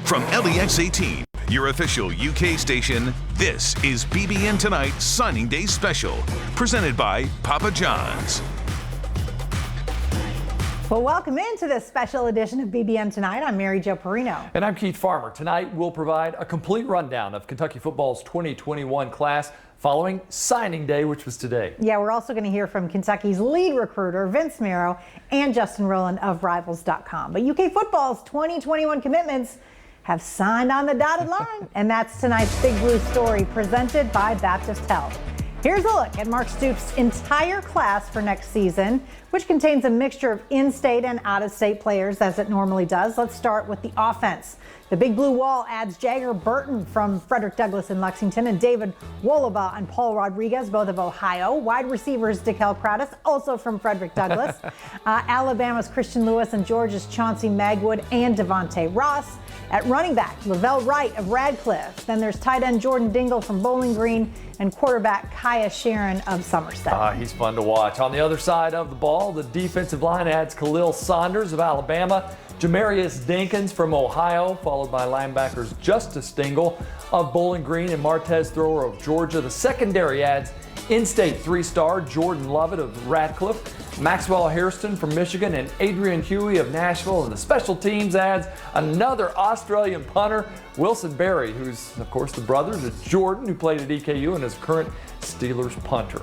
From LEX 18, your official UK station, this is BBN Tonight Signing Day Special, presented by Papa John's. Well, welcome into this special edition of BBN Tonight. I'm Mary Jo Perino. And I'm Keith Farmer. Tonight, we'll provide a complete rundown of Kentucky football's 2021 class following signing day, which was today. Yeah, we're also going to hear from Kentucky's lead recruiter, Vince Marrow, and Justin Rowland of Rivals.com. But UK football's 2021 commitments have signed on the dotted line. And that's tonight's Big Blue story, presented by Baptist Health. Here's a look at Mark Stoops' entire class for next season, which contains a mixture of in-state and out-of-state players, as it normally does. Let's start with the offense. The Big Blue Wall adds JAGER BURTON from Frederick Douglass in Lexington and David Wolaba and Paul Rodriguez, both of Ohio. Wide receivers DeKel Crowdis, also from Frederick Douglass. Alabama's Christian Lewis and Georgia's Chauncey Magwood and DeVonte Ross. At running back, Lavelle Wright of Radcliffe. Then there's tight end Jordan Dingle from Bowling Green and quarterback Kaya Sharon of Somerset. He's fun to watch. On the other side of the ball, the defensive line adds Khalil Saunders of Alabama, Jamarius Dinkins from Ohio, followed by linebackers Justice Dingle of Bowling Green and Martez Thrower of Georgia. The secondary adds in-state three-star Jordan Lovett of Radcliffe, Maxwell Hairston from Michigan, and Adrian Huey of Nashville. And the special teams adds another Australian punter, Wilson Berry, who's, of course, the brother to Jordan, who played at EKU and is current Steelers punter.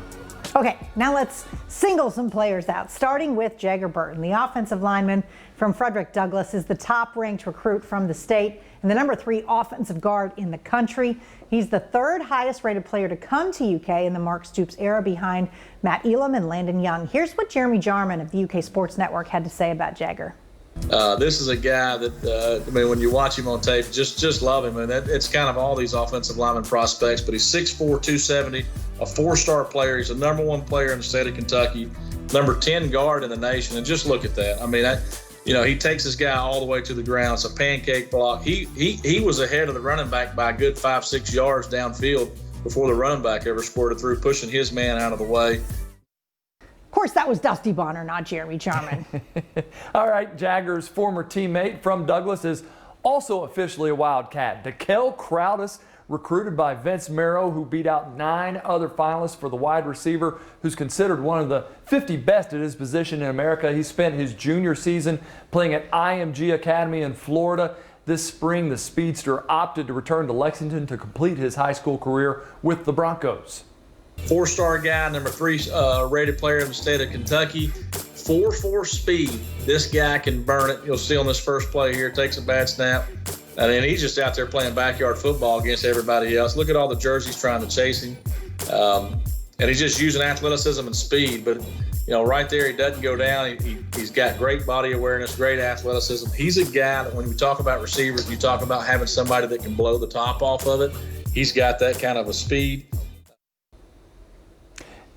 Okay, now let's single some players out, starting with JAGER BURTON. The offensive lineman from Frederick Douglass is the top-ranked recruit from the state and the number 3 offensive guard in the country. He's the 3rd highest-rated player to come to UK in the Mark Stoops era, behind Matt Elam and Landon Young. Here's what Jeremy Jarman of the UK Sports Network had to say about JAGER. This is a guy that, when you watch him on tape, just love him. And it's kind of all these offensive lineman prospects, but he's 6'4", 270, a 4-star player. He's the number 1 player in the state of Kentucky, number 10 guard in the nation. And just look at that. He takes this guy all the way to the ground. It's a pancake block. He was ahead of the running back by a good 5-6 yards downfield before the running back ever squirted through, pushing his man out of the way. Of course, that was Dusty Bonner, not Jeremy Jarman. All right, JAGER's former teammate from Douglass is also officially a Wildcat. DeKel Crowdis, recruited by Vince Marrow, who beat out 9 other finalists for the wide receiver, who's considered one of the 50 best at his position in America. He spent his junior season playing at IMG Academy in Florida. This spring, the speedster opted to return to Lexington to complete his high school career with the Broncos. 4-star guy, number 3 rated player in the state of Kentucky. 4.4 speed. This guy can burn it. You'll see on this first play here, takes a bad snap. And then he's just out there playing backyard football against everybody else. Look at all the jerseys trying to chase him. And he's just using athleticism and speed. But, right there, he doesn't go down. He's got great body awareness, great athleticism. He's a guy that when we talk about receivers, you talk about having somebody that can blow the top off of it. He's got that kind of a speed.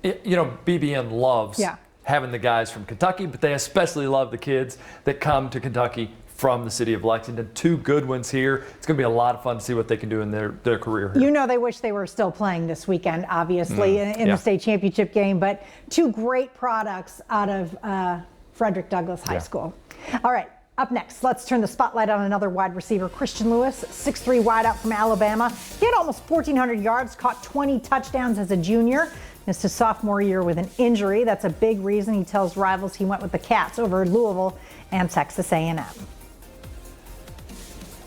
BBN loves having the guys from Kentucky, but they especially love the kids that come to Kentucky from the city of Lexington. 2 good ones here. It's going to be a lot of fun to see what they can do in their career here. They wish they were still playing this weekend, obviously, in the state championship game, but 2 great products out of Frederick Douglass High School. All right. Up next, let's turn the spotlight on another wide receiver, Christian Lewis, 6'3" wideout from Alabama. He had almost 1,400 yards, caught 20 touchdowns as a junior. Missed his sophomore year with an injury. That's a big reason, he tells Rivals, he went with the Cats over Louisville and Texas A&M.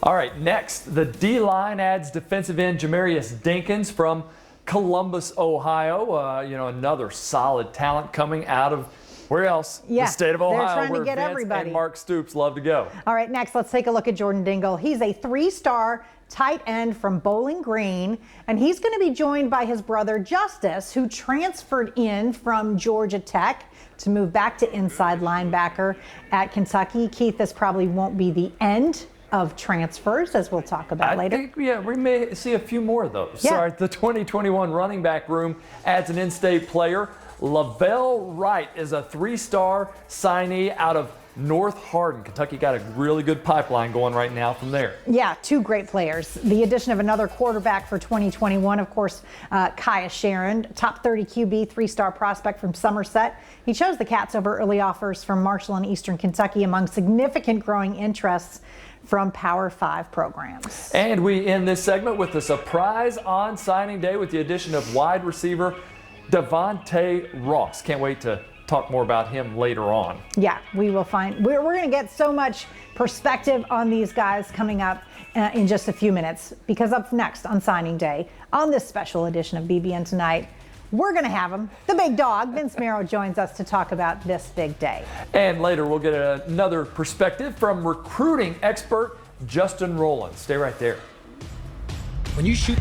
All right, next, the D-line adds defensive end Jamarius Dinkins from Columbus, Ohio. Another solid talent coming out of where else? Yeah, the state of Ohio, they're trying where to get Vince everybody. And Mark Stoops love to go. All right, next, let's take a look at Jordan Dingle. He's a 3-star tight end from Bowling Green, and he's going to be joined by his brother Justice, who transferred in from Georgia Tech to move back to inside linebacker at Kentucky. Keith, this probably won't be the end of transfers, as we'll talk about later. I think, we may see a few more of those. Yeah. All right, the 2021 running back room adds an in-state player. Lavelle Wright is a 3-star signee out of North Hardin. Kentucky got a really good pipeline going right now from there. Yeah, 2 great players. The addition of another quarterback for 2021, of course, Kaya Sharon, top 30 QB, 3-star prospect from Somerset. He chose the Cats over early offers from Marshall and Eastern Kentucky among significant growing interests from Power 5 programs. And we end this segment with a surprise on signing day with the addition of wide receiver DEVONTE Ross. Can't wait to talk more about him later on. Yeah, we're going to get so much perspective on these guys coming up in just a few minutes, because up next on signing day on this special edition of BBN Tonight, we're going to have him. The big dog, Vince Marrow, joins us to talk about this big day. And later we'll get another perspective from recruiting expert Justin Rowland. Stay right there. When you shoot